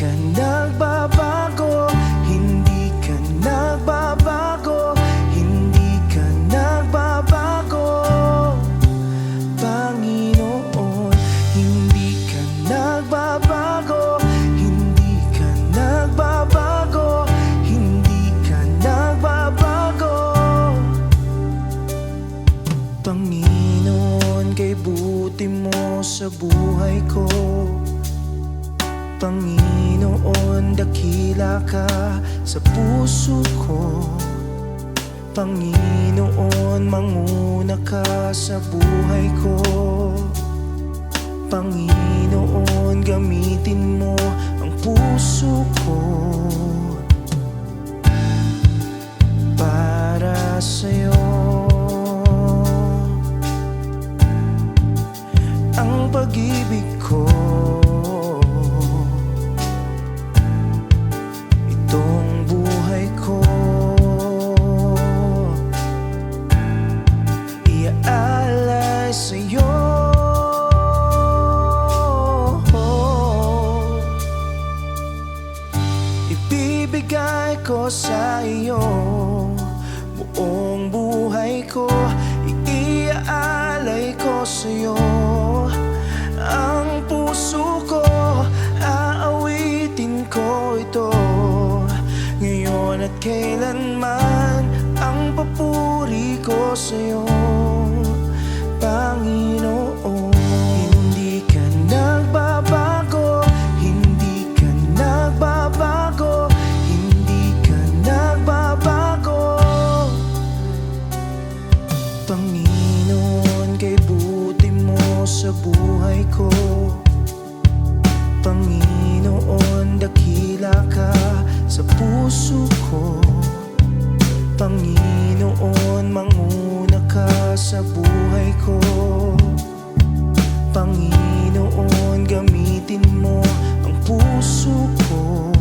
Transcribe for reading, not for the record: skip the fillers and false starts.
ka nagbabago, hindi ka nagbabago, hindi ka nagbabago, Panginoon. Hindi ka nagbabago, hindi ka nagbabago, hindi ka nagbabago, Panginoon. Kay buti mo sa buhay ko, Panginoon. Dakila ka sa puso ko, Panginoon. Manguna ka sa buhay ko, Panginoon. Gamitin mo ang puso ko para sa'yo. Ang pag-ibig ko, itong buhay ko, iaalay sa'yo. Ibibigay ko sa iyo buong buhay ko, iaalay ko sa'yo ang puso ko. Aawitin ko ito ngayon at kailanman, ang papuri ko sa'yo, Panginoon. Hindi ka nagbabago, hindi ka nagbabago, hindi ka nagbabago, Panginoon. Kay buti mo sa buhay ko, Panginoon. Dakila ka sa puso ko, Panginoon. Manguna ka sa buhay ko, Panginoon. Gamitin mo ang puso ko